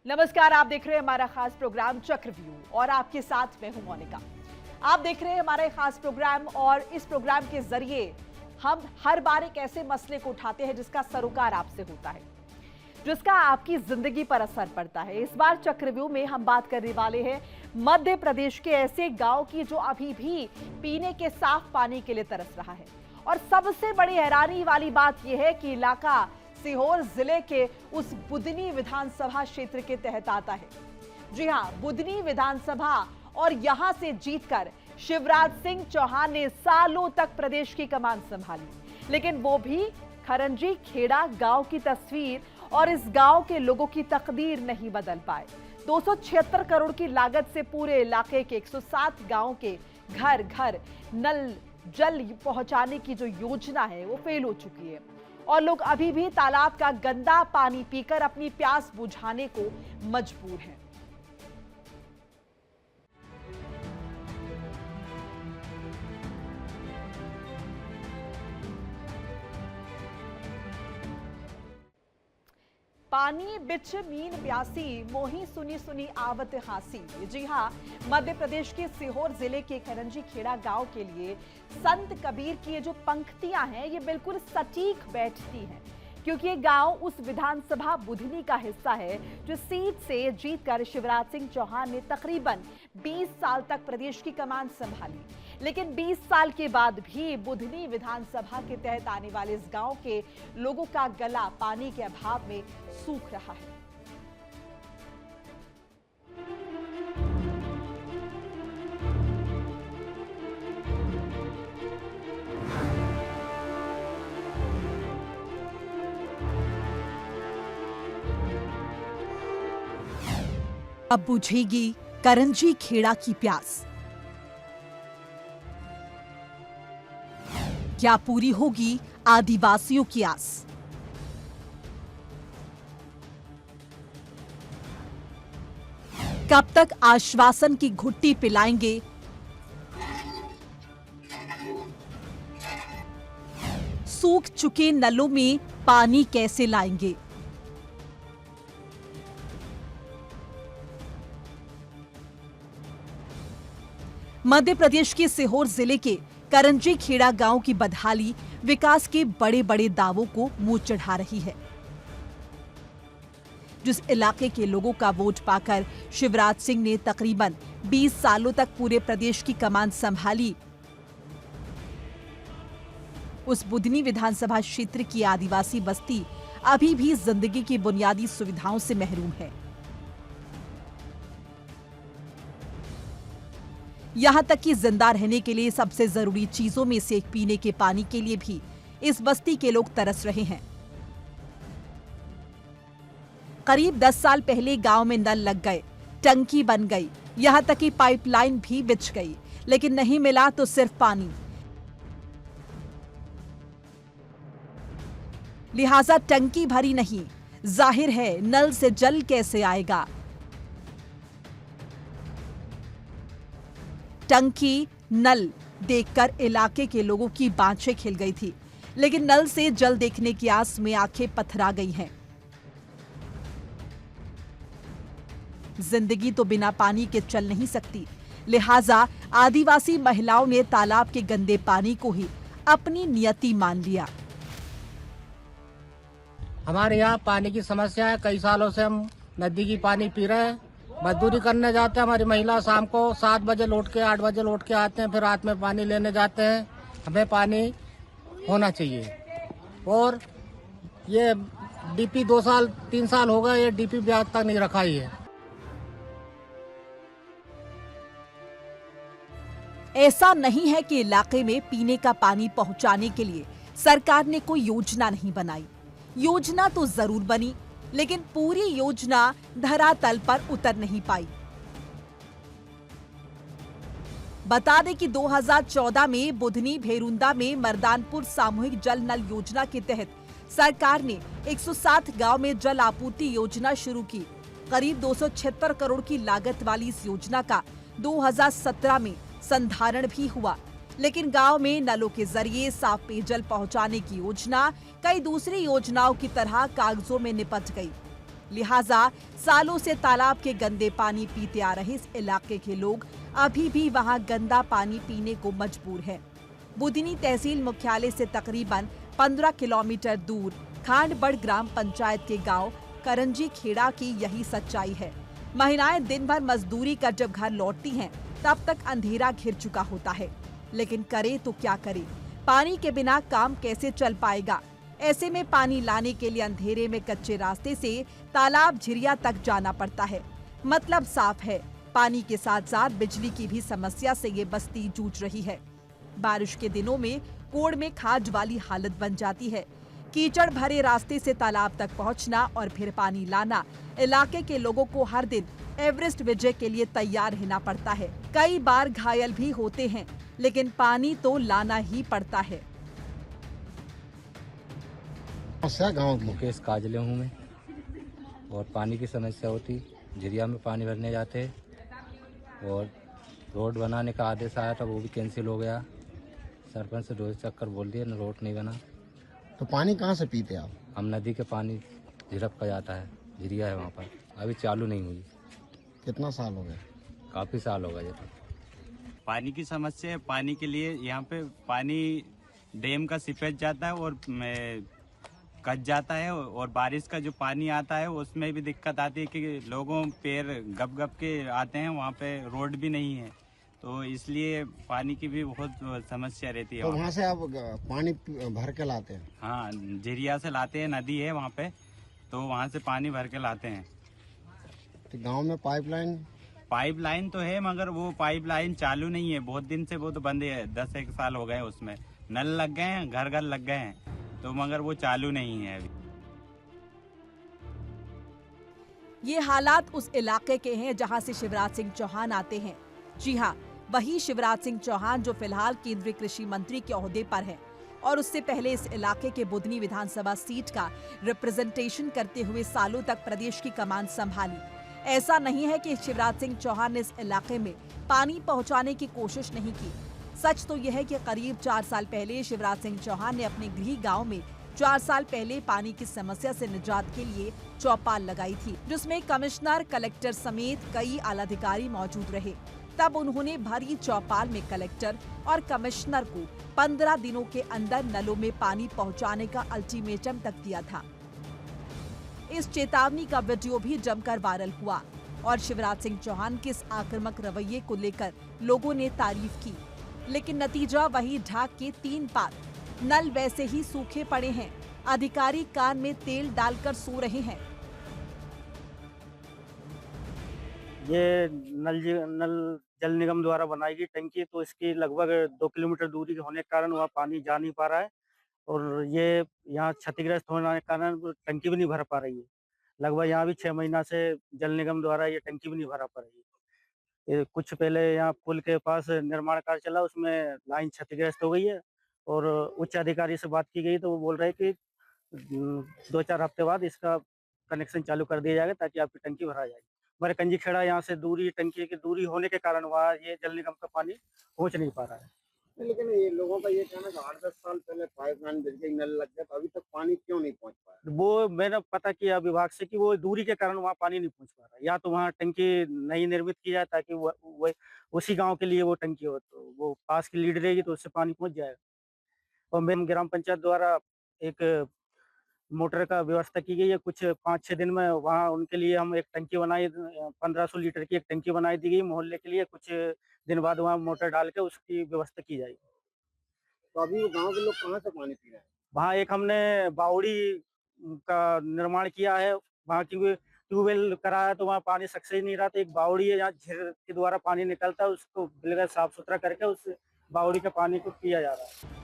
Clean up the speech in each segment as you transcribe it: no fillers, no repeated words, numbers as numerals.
नमस्कार, आप देख रहे हैं हमारा खास प्रोग्राम चक्रव्यूह और आपके साथ मैं हूं मोनिका। आप देख रहे हैं हमारा खास प्रोग्राम और इस प्रोग्राम के जरिए हम हर बार एक ऐसे मसले को उठाते हैं जिसका सरोकार आपसे होता है, जिसका आपकी जिंदगी पर असर पड़ता है। इस बार चक्रव्यूह में हम बात करने वाले हैं मध्य प्रदेश के ऐसे गांव की जो अभी भी पीने के साफ पानी के लिए तरस रहा है। और सबसे बड़ी हैरानी वाली बात यह है कि इलाका सीहोर जिले के उस बुधनी विधानसभा क्षेत्र के तहत आता है। जी हां, बुधनी विधानसभा, और यहां से जीतकर शिवराज सिंह चौहान ने सालों तक प्रदेश की कमान संभाली, लेकिन वो भी खरंजी खेड़ा गांव की तस्वीर और इस गांव के लोगों की तकदीर नहीं बदल पाए। 276 करोड़ की लागत से पूरे इलाके के 107 गांव के घर घर नल जल पहुंचाने की जो योजना है वो फेल हो चुकी है और लोग अभी भी तालाब का गंदा पानी पीकर अपनी प्यास बुझाने को मजबूर हैं। पानी बिच मीन प्यासी मोही सुनी सुनी आवत हासी। जी हां, मध्य प्रदेश के सीहोर जिले के खरंजी खेड़ा गांव के लिए संत कबीर की ये जो पंक्तियां हैं ये बिल्कुल सटीक बैठती हैं, क्योंकि ये गांव उस विधानसभा बुधनी का हिस्सा है जो सीट से जीतकर शिवराज सिंह चौहान ने तकरीबन 20 साल तक प्रदेश की कमान संभाली। लेकिन 20 साल के बाद भी बुधनी विधानसभा के तहत आने वाले इस गांव के लोगों का गला पानी के अभाव में सूख रहा है। अब बुझेगी करंजी खेड़ा की प्यास, क्या पूरी होगी आदिवासियों की आस? कब तक आश्वासन की घुट्टी पिलाएंगे सूख चुके नलों में पानी कैसे लाएंगे? मध्य प्रदेश के सीहोर जिले के करंजी खेड़ा गांव की बदहाली विकास के बड़े बड़े दावों को मुंह चढ़ा रही है। जिस इलाके के लोगों का वोट पाकर शिवराज सिंह ने तकरीबन 20 सालों तक पूरे प्रदेश की कमान संभाली, उस बुधनी विधानसभा क्षेत्र की आदिवासी बस्ती अभी भी जिंदगी की बुनियादी सुविधाओं से महरूम है। यहां तक कि जिंदा रहने के लिए सबसे जरूरी चीजों में से एक पीने के पानी के लिए भी इस बस्ती के लोग तरस रहे हैं। करीब 10 साल पहले गांव में नल लग गए, टंकी बन गई, यहां तक कि पाइपलाइन भी बिछ गई, लेकिन नहीं मिला तो सिर्फ पानी। लिहाजा टंकी भरी नहीं, जाहिर है नल से जल कैसे आएगा। टंकी नल देखकर इलाके के लोगों की बाँछें खिल गई थी, लेकिन नल से जल देखने की आस में आंखें पथरा गई हैं। जिंदगी तो बिना पानी के चल नहीं सकती, लिहाजा आदिवासी महिलाओं ने तालाब के गंदे पानी को ही अपनी नियति मान लिया। हमारे यहाँ पानी की समस्या है। कई सालों से हम नदी की पानी पी रहे हैं। मजदूरी करने जाते हैं, हमारी महिला शाम को 7 बजे लौट के 8 बजे लौट के आते हैं, फिर रात में पानी लेने जाते हैं। हमें पानी होना चाहिए। और ये डीपी 2 साल 3 साल हो गए, ये डीपी भी आज तक नहीं रखा ही है। ऐसा नहीं है कि इलाके में पीने का पानी पहुंचाने के लिए सरकार ने कोई योजना नहीं बनाई। योजना तो जरूर बनी, लेकिन पूरी योजना धरातल पर उतर नहीं पाई। बता दें कि 2014 में बुधनी भेरुंदा में मर्दानपुर सामूहिक जल नल योजना के तहत सरकार ने 107 गांव में जल आपूर्ति योजना शुरू की। करीब 276 करोड़ की लागत वाली इस योजना का 2017 में संधारण भी हुआ, लेकिन गांव में नलों के जरिए साफ पेयजल पहुंचाने की योजना कई दूसरी योजनाओं की तरह कागजों में निपट गई। लिहाजा सालों से तालाब के गंदे पानी पीते आ रहे इस इलाके के लोग अभी भी वहां गंदा पानी पीने को मजबूर हैं। बुधनी तहसील मुख्यालय से तकरीबन 15 किलोमीटर दूर खांडबड़ ग्राम पंचायत के गांव करंजी खेड़ा की यही सच्चाई है। महिलाएं दिन भर मजदूरी कर जब घर लौटती हैं, तब तक अंधेरा घिर चुका होता है। लेकिन करे तो क्या करे, पानी के बिना काम कैसे चल पाएगा। ऐसे में पानी लाने के लिए अंधेरे में कच्चे रास्ते से तालाब झिरिया तक जाना पड़ता है। मतलब साफ है, पानी के साथ साथ बिजली की भी समस्या से ये बस्ती जूझ रही है। बारिश के दिनों में कोड़ में खाज वाली हालत बन जाती है। कीचड़ भरे रास्ते से तालाब तक पहुंचना और फिर पानी लाना इलाके के लोगों को हर दिन एवरेस्ट विजय के लिए तैयार रहना पड़ता है। कई बार घायल भी होते हैं, लेकिन पानी तो लाना ही पड़ता है। गाँव की मुकेश काजले हूँ मैं, और पानी की समस्या होती, झिरिया में पानी भरने जाते, और रोड बनाने का आदेश आया था, वो भी कैंसिल हो गया। सरपंच से 2 चक्कर बोल दिए, रोड नहीं बना। तो पानी कहाँ से पीते आप? हम नदी के पानी झिरप का जाता है, झिरिया है वहाँ पर, अभी चालू नहीं हुई। कितना साल हो गया? काफ़ी साल हो गए। पानी की समस्या है। पानी के लिए यहाँ पे पानी डैम का सीपेज जाता है और कट जाता है, और बारिश का जो पानी आता है उसमें भी दिक्कत आती है कि लोगों पैर गप गप के आते हैं, वहाँ पे रोड भी नहीं है, तो इसलिए पानी की भी बहुत समस्या रहती है। तो वहाँ से आप पानी भर के लाते हैं? हाँ, झिरिया से लाते हैं, नदी है वहाँ पे, तो वहाँ से पानी भर के लाते हैं। तो गांव में पाइपलाइन तो है, मगर वो पाइपलाइन चालू नहीं है, बहुत दिन से वो तो बंद है। 10-1 साल हो गए, उसमें नल लग गए हैं, घर घर लग गए हैं, तो मगर वो चालू नहीं है अभी। ये हालात उस इलाके के हैं जहां से शिवराज सिंह चौहान आते हैं। जी हाँ, वही शिवराज सिंह चौहान जो फिलहाल केंद्रीय कृषि मंत्री के ओहदे पर है और उससे पहले इस इलाके के बुधनी विधानसभा सीट का रिप्रेजेंटेशन करते हुए सालों तक प्रदेश की कमान संभाली। ऐसा नहीं है कि शिवराज सिंह चौहान ने इस इलाके में पानी पहुंचाने की कोशिश नहीं की। सच तो यह है कि करीब 4 साल पहले शिवराज सिंह चौहान ने अपने गृह गांव में 4 साल पहले पानी की समस्या से निजात के लिए चौपाल लगाई थी, जिसमें कमिश्नर, कलेक्टर समेत कई आलाधिकारी मौजूद रहे। तब उन्होंने भरी चौपाल में कलेक्टर और कमिश्नर को 15 दिनों के अंदर नलों में पानी पहुंचाने का अल्टीमेटम तक दिया था। इस चेतावनी का वीडियो भी जमकर वायरल हुआ और शिवराज सिंह चौहान के इस आक्रामक रवैये को लेकर लोगों ने तारीफ की, लेकिन नतीजा वही ढाक के 3 पात। नल वैसे ही सूखे पड़े हैं, अधिकारी कान में तेल डालकर सो रहे हैं। ये नल जल निगम द्वारा बनाई गई टंकी, तो इसकी लगभग 2 किलोमीटर दूरी होने के कारण वहाँ पानी जा नहीं पा रहा है, और ये यहाँ क्षतिग्रस्त होने के कारण टंकी भी नहीं भर पा रही है। लगभग यहाँ भी 6 महीना से जल निगम द्वारा ये टंकी भी नहीं भरा पा रही है। कुछ पहले यहाँ पुल के पास निर्माण कार्य चला, उसमें लाइन क्षतिग्रस्त हो गई है, और उच्च अधिकारी से बात की गई तो वो बोल रहे कि 2-4 हफ्ते बाद इसका कनेक्शन चालू कर दिया जाएगा ताकि आपकी टंकी भरा जाएगी। हमारे कंजी खेड़ा यहाँ से दूरी, टंकी की दूरी होने के कारण वहाँ ये जल निगम का पानी पहुँच नहीं पा रहा है। लेकिन ये लोगों का ये कहना कि 8-10 साल पहले पाइपलाइन बिछ गई, नल लग गया, तो अभी तक पानी क्यों नहीं पहुंच पाया? वो मैंने पता किया विभाग से कि वो दूरी के कारण वहाँ पानी नहीं पहुँच पा रहा, या तो वहाँ टंकी नई निर्मित की जाए ताकि वो उसी गांव के लिए वो टंकी हो, तो वो पास की लीड रहेगी तो उससे पानी पहुँच जाएगा। और मैम ग्राम पंचायत द्वारा एक मोटर का व्यवस्था की गई है, कुछ 5-6 दिन में वहाँ उनके लिए हम एक टंकी बनाई, 1500 लीटर की एक टंकी बनाई दी गई मोहल्ले के लिए। कुछ दिन बाद वहाँ मोटर डाल के उसकी व्यवस्था की जाएगी। तो अभी वो गांव के लोग कहाँ से पानी पी रहे हैं? वहाँ एक हमने बावड़ी का निर्माण किया है, वहाँ की ट्यूबवेल कराया, तो वहाँ पानी सक्सेस नहीं रहा, तो एक बावड़ी है जहाँ झीर के द्वारा पानी निकलता है, उसको बिल्कुल साफ सुथरा करके उस बावड़ी के पानी को पिया जा रहा है।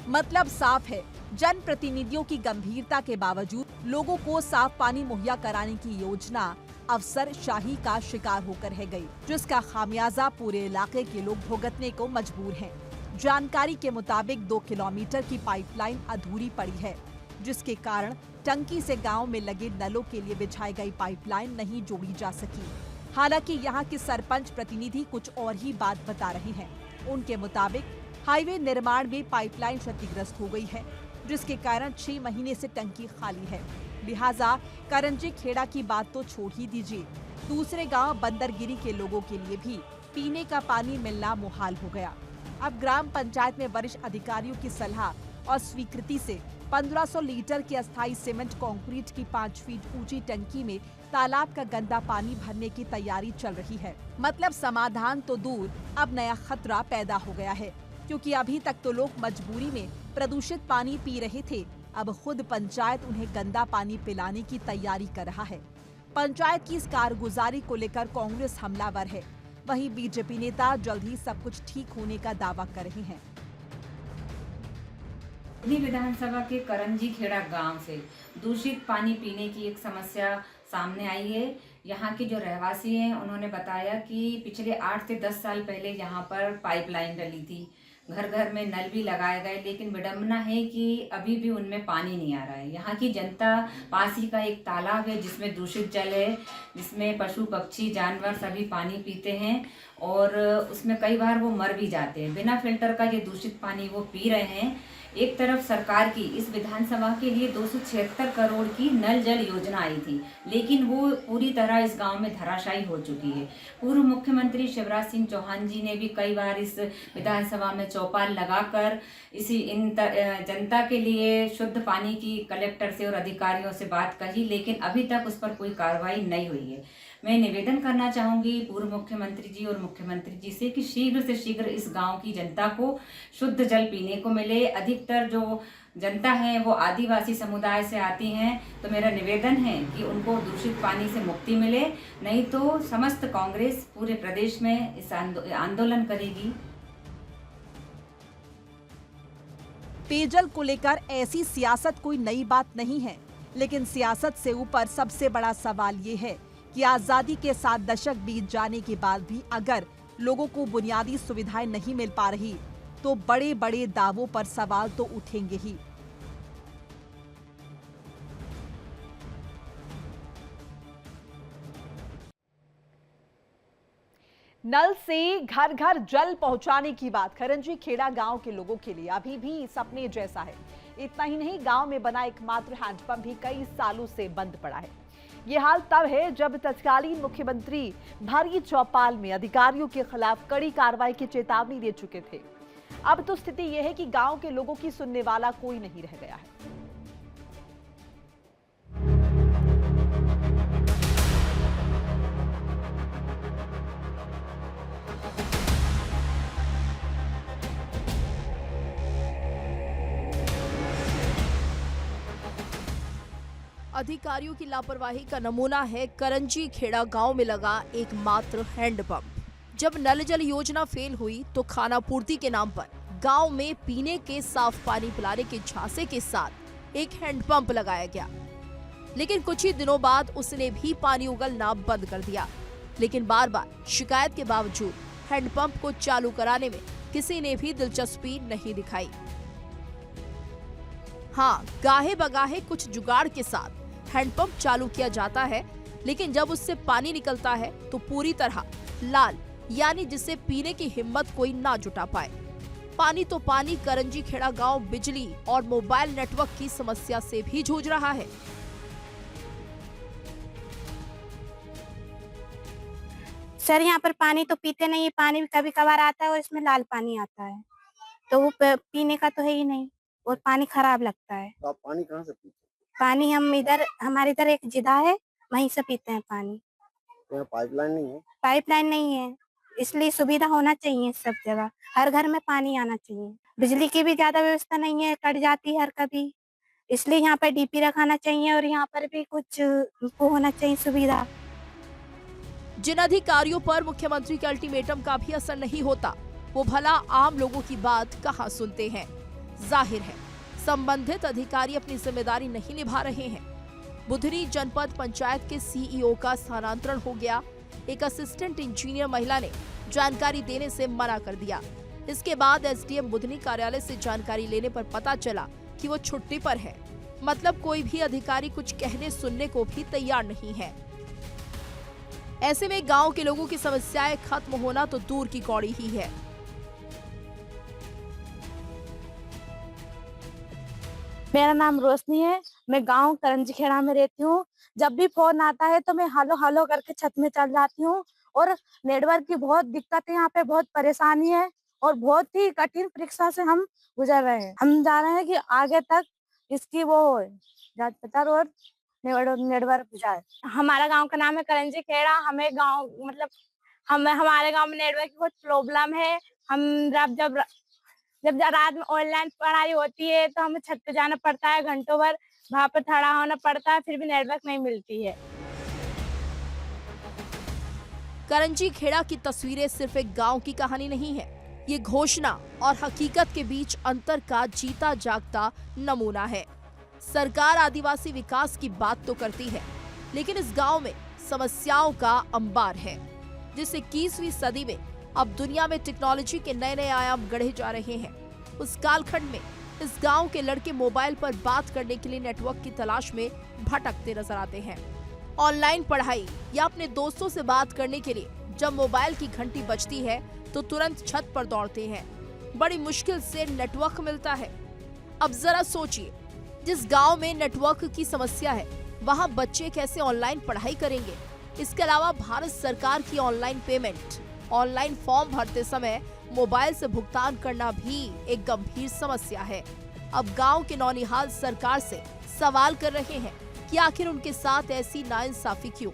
मतलब साफ है, जनप्रतिनिधियों की गंभीरता के बावजूद लोगों को साफ पानी मुहैया कराने की योजना अफसरशाही का शिकार होकर रह गई, जिसका खामियाजा पूरे इलाके के लोग भुगतने को मजबूर हैं। जानकारी के मुताबिक 2 किलोमीटर की पाइपलाइन अधूरी पड़ी है, जिसके कारण टंकी से गांव में लगे नलों के लिए बिछाई गई पाइपलाइन नहीं जोड़ी जा सकी। हालांकि यहां के सरपंच प्रतिनिधि कुछ और ही बात बता रहे हैं। उनके मुताबिक हाईवे निर्माण में पाइपलाइन क्षतिग्रस्त हो गई है, जिसके कारण 6 महीने से टंकी खाली है। लिहाजा करंजी खेड़ा की बात तो छोड़ ही दीजिए, दूसरे गांव बंदरगिरी के लोगों के लिए भी पीने का पानी मिलना मुहाल हो गया। अब ग्राम पंचायत में वरिष्ठ अधिकारियों की सलाह और स्वीकृति से 1500 लीटर की अस्थायी सीमेंट कंक्रीट की 5 फीट ऊंची टंकी में तालाब का गंदा पानी भरने की तैयारी चल रही है। मतलब समाधान तो दूर, अब नया खतरा पैदा हो गया है, क्योंकि अभी तक तो लोग मजबूरी में प्रदूषित पानी पी रहे थे, अब खुद पंचायत उन्हें गंदा पानी पिलाने की तैयारी कर रहा है। पंचायत की इस कारगुजारी को लेकर कांग्रेस हमलावर है, वहीं बीजेपी नेता जल्द ही सब कुछ ठीक होने का दावा कर रहे हैं। बुधनी विधानसभा के करंजी खेड़ा गांव से दूषित पानी पीने की एक समस्या सामने आई है। यहाँ के जो रहवासी हैं उन्होंने बताया कि पिछले 8 से 10 साल पहले यहाँ पर पाइपलाइन डली थी, घर घर में नल भी लगाए गए, लेकिन विडम्बना है कि अभी भी उनमें पानी नहीं आ रहा है। यहाँ की जनता पास ही का एक तालाब है जिसमें दूषित जल है, जिसमें पशु पक्षी जानवर सभी पानी पीते हैं और उसमें कई बार वो मर भी जाते हैं। बिना फिल्टर का ये दूषित पानी वो पी रहे हैं। एक तरफ सरकार की इस विधानसभा के लिए 276 करोड़ की नल जल योजना आई थी, लेकिन वो पूरी तरह इस गांव में धराशायी हो चुकी है। पूर्व मुख्यमंत्री शिवराज सिंह चौहान जी ने भी कई बार इस विधानसभा में चौपाल लगाकर जनता के लिए शुद्ध पानी की कलेक्टर से और अधिकारियों से बात कही, लेकिन अभी तक उस पर कोई कार्रवाई नहीं हुई है। मैं निवेदन करना चाहूंगी पूर्व मुख्यमंत्री जी और मुख्यमंत्री जी से कि शीघ्र से शीघ्र इस गांव की जनता को शुद्ध जल पीने को मिले। अधिकतर जो जनता है वो आदिवासी समुदाय से आती हैं, तो मेरा निवेदन है कि उनको दूषित पानी से मुक्ति मिले, नहीं तो समस्त कांग्रेस पूरे प्रदेश में इस आंदोलन करेगी। पेयजल को लेकर ऐसी सियासत कोई नई बात नहीं है, लेकिन सियासत से ऊपर सबसे बड़ा सवाल ये है कि आजादी के 7 दशक बीत जाने के बाद भी अगर लोगों को बुनियादी सुविधाएं नहीं मिल पा रही, तो बड़े बड़े दावों पर सवाल तो उठेंगे ही। नल से घर घर जल पहुंचाने की बात करंजी खेड़ा गांव के लोगों के लिए अभी भी सपने जैसा है। इतना ही नहीं, गांव में बना एकमात्र हैंडपंप भी कई सालों से बंद पड़ा है। ये हाल तब है जब तत्कालीन मुख्यमंत्री भरी चौपाल में अधिकारियों के खिलाफ कड़ी कार्रवाई की चेतावनी दे चुके थे। अब तो स्थिति यह है कि गांव के लोगों की सुनने वाला कोई नहीं रह गया है। अधिकारियों की लापरवाही का नमूना है करंजी खेड़ा गांव में लगा एकमात्र हैंडपंप। जब नल जल योजना फेल हुई तो खानापूर्ति के नाम पर गांव में पीने के साफ पानी पिलाने के झांसे के साथ एक हैंडपंप लगाया गया, लेकिन कुछ ही दिनों बाद उसने भी पानी उगलना बंद कर दिया। लेकिन बार बार शिकायत के बावजूद हैंडपंप को चालू कराने में किसी ने भी दिलचस्पी नहीं दिखाई। हाँ, गाहे बगाहे कुछ जुगाड़ के साथ हैंडपंप चालू किया जाता है, लेकिन जब उससे पानी निकलता है तो पूरी तरह लाल, यानी जिसे पीने की हिम्मत कोई ना जुटा पाए। पानी तो पानी, करंजी खेड़ा गांव बिजली और मोबाइल नेटवर्क की समस्या से भी जूझ रहा है। सर, यहाँ पर पानी तो पीते नहीं है, पानी भी कभी कभार आता है और इसमें लाल पानी आता है, तो वो पीने का तो है ही नहीं और पानी खराब लगता है। तो आप पानी कहाँ से पीते? पानी हम हमारे इधर एक जिदा है, वहीं से पीते हैं पानी। तो यहाँ पाइपलाइन नहीं है? पाइपलाइन नहीं है, इसलिए सुविधा होना चाहिए सब जगह, हर घर में पानी आना चाहिए। बिजली की भी ज्यादा व्यवस्था नहीं है, कट जाती है हर कभी, इसलिए यहाँ पर डीपी रखाना चाहिए और यहाँ पर भी कुछ वो होना चाहिए सुविधा। जिन अधिकारियों पर मुख्यमंत्री के अल्टीमेटम का भी असर नहीं होता, वो भला आम लोगों की बात कहाँ सुनते हैं। जाहिर है संबंधित अधिकारी अपनी जिम्मेदारी नहीं निभा रहे हैं। बुधनी जनपद पंचायत के सीईओ का स्थानांतरण हो गया। एक असिस्टेंट इंजीनियर महिला ने जानकारी देने से मना कर दिया। इसके बाद एसडीएम बुधनी कार्यालय से जानकारी लेने पर पता चला कि वो छुट्टी पर है। मतलब कोई भी अधिकारी कुछ कहने सुनने को भी तैयार नहीं है। ऐसे में गांव के लोगों की समस्याएं खत्म होना तो दूर की कौड़ी ही है। मेरा नाम रोशनी है। मैं गांव करंजी खेड़ा में रहती हूँ। जब भी फोन आता है तो मैं हेलो हेलो करके छत में चल जाती हूँ और नेटवर्क की बहुत दिक्कत है, यहाँ पे बहुत परेशानी है और बहुत ही कठिन परीक्षा से हम गुजर रहे हैं। हम जा रहे हैं कि आगे तक इसकी वो जांच पड़ताल और नेटवर्क जाए। हमारा गांव का नाम है करंजी खेड़ा। हमें गांव मतलब हमारे गांव में नेटवर्क की बहुत प्रॉब्लम है। हम जब रात में ऑनलाइन पढ़ाई होती है तो हमें छत पे जाना पड़ता है, घंटों भर वहां पर खड़ा होना पड़ता है, फिर भी नेटवर्क नहीं मिलती है। करंजी खेड़ा की तस्वीरें सिर्फ एक गांव की कहानी नहीं है, ये घोषणा और हकीकत के बीच अंतर का जीता जागता नमूना है। सरकार आदिवासी विकास की बात तो करती है, लेकिन इस गांव में समस्याओं का अंबार है, जिस 21वीं सदी में अब दुनिया में टेक्नोलॉजी के नए नए आयाम गढ़े जा रहे हैं। उस कालखंड में इस गांव के लड़के मोबाइल पर बात करने के लिए नेटवर्क की तलाश में भटकते नजर आते हैं। ऑनलाइन पढ़ाई या अपने दोस्तों से बात करने के लिए जब मोबाइल की घंटी बजती है तो तुरंत छत पर दौड़ते हैं। बड़ी मुश्किल से नेटवर्क मिलता है। अब जरा सोचिए, जिस गांव में नेटवर्क की समस्या है वहां बच्चे कैसे ऑनलाइन पढ़ाई करेंगे। इसके अलावा भारत सरकार की ऑनलाइन पेमेंट, ऑनलाइन फॉर्म भरते समय मोबाइल से भुगतान करना भी एक गंभीर समस्या है। अब गांव के नौनिहाल सरकार से सवाल कर रहे हैं कि आखिर उनके साथ ऐसी नाइंसाफी क्यों।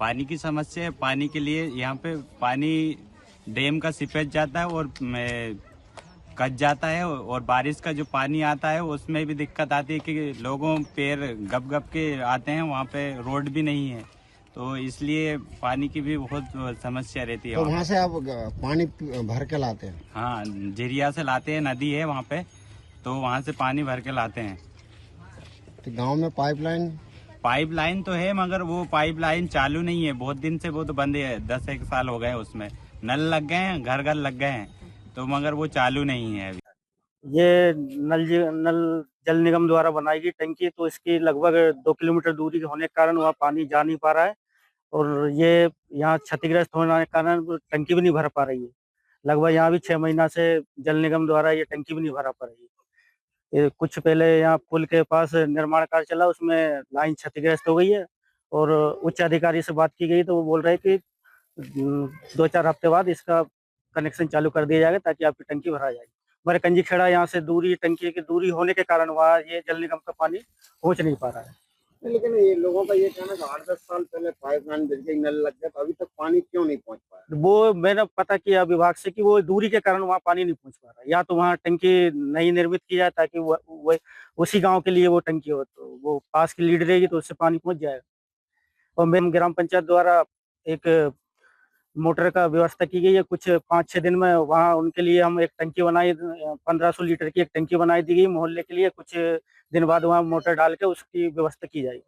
पानी की समस्या है। पानी के लिए यहाँ पे पानी डैम का सीपेज जाता है और कट जाता है, और बारिश का जो पानी आता है उसमें भी दिक्कत आती है कि लोगों पैर गप गप के आते हैं, वहाँ पे रोड भी नहीं है, तो इसलिए पानी की भी बहुत समस्या रहती है। तो वहाँ से आप पानी भर के लाते हैं? हाँ, झिरिया से लाते हैं, नदी है वहाँ पे, तो वहाँ से पानी भर के लाते हैं। तो गांव में पाइपलाइन तो है, मगर वो पाइपलाइन चालू नहीं है, बहुत दिन से वो तो बंद है। 10-1 साल हो गए, उसमें नल लग गए हैं, घर घर लग गए हैं, तो मगर वो चालू नहीं है अभी। ये नल जल निगम द्वारा बनाई गई टंकी, तो इसकी लगभग 2 किलोमीटर दूरी होने के कारण वहाँ पानी जा नहीं पा रहा है और ये यहाँ क्षतिग्रस्त होने के कारण टंकी भी नहीं भर पा रही है। लगभग यहाँ भी 6 महीना से जल निगम द्वारा ये टंकी भी नहीं भरा पा रही है। ये कुछ पहले यहाँ पुल के पास निर्माण कार्य चला, उसमें लाइन क्षतिग्रस्त हो गई है और उच्च अधिकारी से बात की गई तो वो बोल रहे कि 2-4 हफ्ते बाद इसका कनेक्शन चालू कर दिया जाएगा ताकि आपकी टंकी भरा जाएगी। हमारे कंजी खेड़ा यहाँ से दूरी, टंकी की दूरी होने के कारण वहाँ ये जल निगम का पानी पहुँच नहीं पा रहा है। लेकिन ये लोगों का ये कहना कि 8-10 साल पहले पाइपलाइन बिछ गई, नल लग गया, तो अभी तक पानी क्यों नहीं पहुंच पाया? वो मैंने पता किया विभाग से कि वो दूरी के कारण वहाँ पानी नहीं पहुंच पा रहा। या तो वहाँ टंकी नई निर्मित की जाए ताकि वो उसी गांव के लिए वो टंकी हो, तो वो पास की लीड रहेगी तो उससे पानी पहुंच जाएगा। और मैम ग्राम पंचायत द्वारा एक मोटर का व्यवस्था की गई है। कुछ 5-6 दिन में वहाँ उनके लिए हम एक टंकी बनाई, 1500 लीटर की एक टंकी बनाई दी गई मोहल्ले के लिए। कुछ दिन बाद वहाँ मोटर डाल के उसकी व्यवस्था की जाएगी।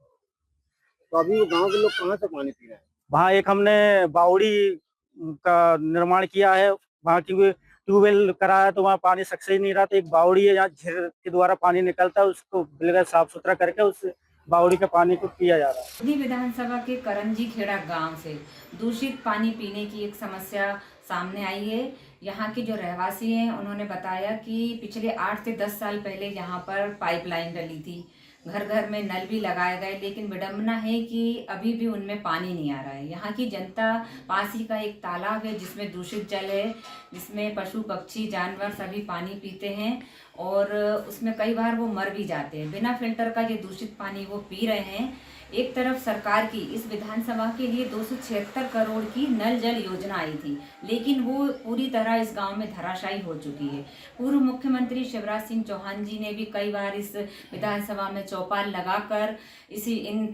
तो अभी वो गांव के लोग कहाँ से पानी पी रहे हैं? वहाँ एक हमने बावड़ी का निर्माण किया है, वहाँ की ट्यूबवेल कराया तो वहाँ पानी सक्सेस नहीं रहा, तो एक बावड़ी है जहाँ झीर के द्वारा पानी निकलता है, उसको बिल्कुल साफ सुथरा करके उस बावड़ी के पानी को पिया जा रहा है। बुधनी विधानसभा के करंजी खेड़ा गांव से दूषित पानी पीने की एक समस्या सामने आई है। यहाँ के जो रहवासी हैं उन्होंने बताया कि पिछले 8 से 10 साल पहले यहाँ पर पाइपलाइन डली थी, घर घर में नल भी लगाए गए, लेकिन विडम्बना है कि अभी भी उनमें पानी नहीं आ रहा है। यहाँ की जनता पास ही का एक तालाब है जिसमें दूषित जल है, जिसमें पशु पक्षी जानवर सभी पानी पीते हैं और उसमें कई बार वो मर भी जाते हैं। बिना फिल्टर का ये दूषित पानी वो पी रहे हैं। एक तरफ सरकार की इस विधानसभा के लिए 276 करोड़ की नल जल योजना आई थी, लेकिन वो पूरी तरह इस गांव में धराशायी हो चुकी है। पूर्व मुख्यमंत्री शिवराज सिंह चौहान जी ने भी कई बार इस विधानसभा में चौपाल लगाकर इन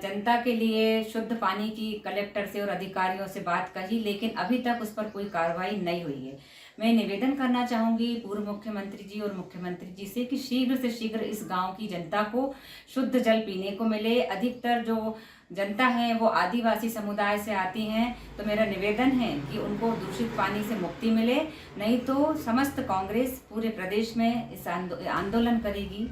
जनता के लिए शुद्ध पानी की कलेक्टर से और अधिकारियों से बात कही, लेकिन अभी तक उस पर कोई कार्रवाई नहीं हुई है। मैं निवेदन करना चाहूँगी पूर्व मुख्यमंत्री जी और मुख्यमंत्री जी से कि शीघ्र से शीघ्र इस गांव की जनता को शुद्ध जल पीने को मिले। अधिकतर जो जनता है वो आदिवासी समुदाय से आती हैं, तो मेरा निवेदन है कि उनको दूषित पानी से मुक्ति मिले, नहीं तो समस्त कांग्रेस पूरे प्रदेश में इस आंदोलन करेगी।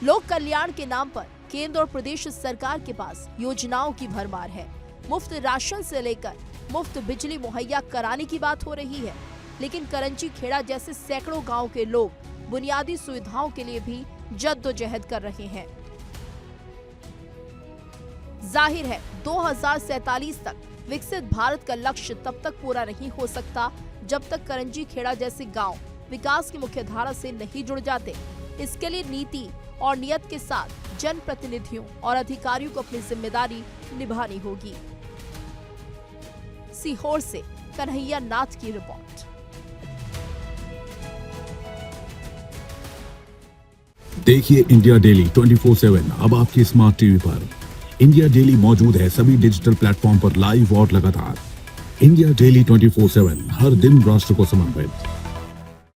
लोक कल्याण के नाम पर केंद्र और प्रदेश सरकार के पास योजनाओं की भरमार है। मुफ्त राशन से लेकर मुफ्त बिजली मुहैया कराने की बात हो रही है, लेकिन करंजी खेड़ा जैसे सैकड़ों गांव के लोग बुनियादी सुविधाओं के लिए भी जद्दोजहद कर रहे हैं। जाहिर है 2047 तक विकसित भारत का लक्ष्य तब तक पूरा नहीं हो सकता जब तक करंजी खेड़ा जैसे गांव विकास की मुख्य धारा से नहीं जुड़ जाते। इसके लिए नीति और नियत के साथ जनप्रतिनिधियों और अधिकारियों को अपनी जिम्मेदारी निभानी होगी। सीहोर से कन्हैया नाथ की रिपोर्ट। देखिए इंडिया डेली 24/7 अब आपके स्मार्ट टीवी पर। इंडिया डेली मौजूद है सभी डिजिटल प्लेटफॉर्म पर लाइव और लगातार। इंडिया डेली 24/7 हर दिन राष्ट्र को समर्पित।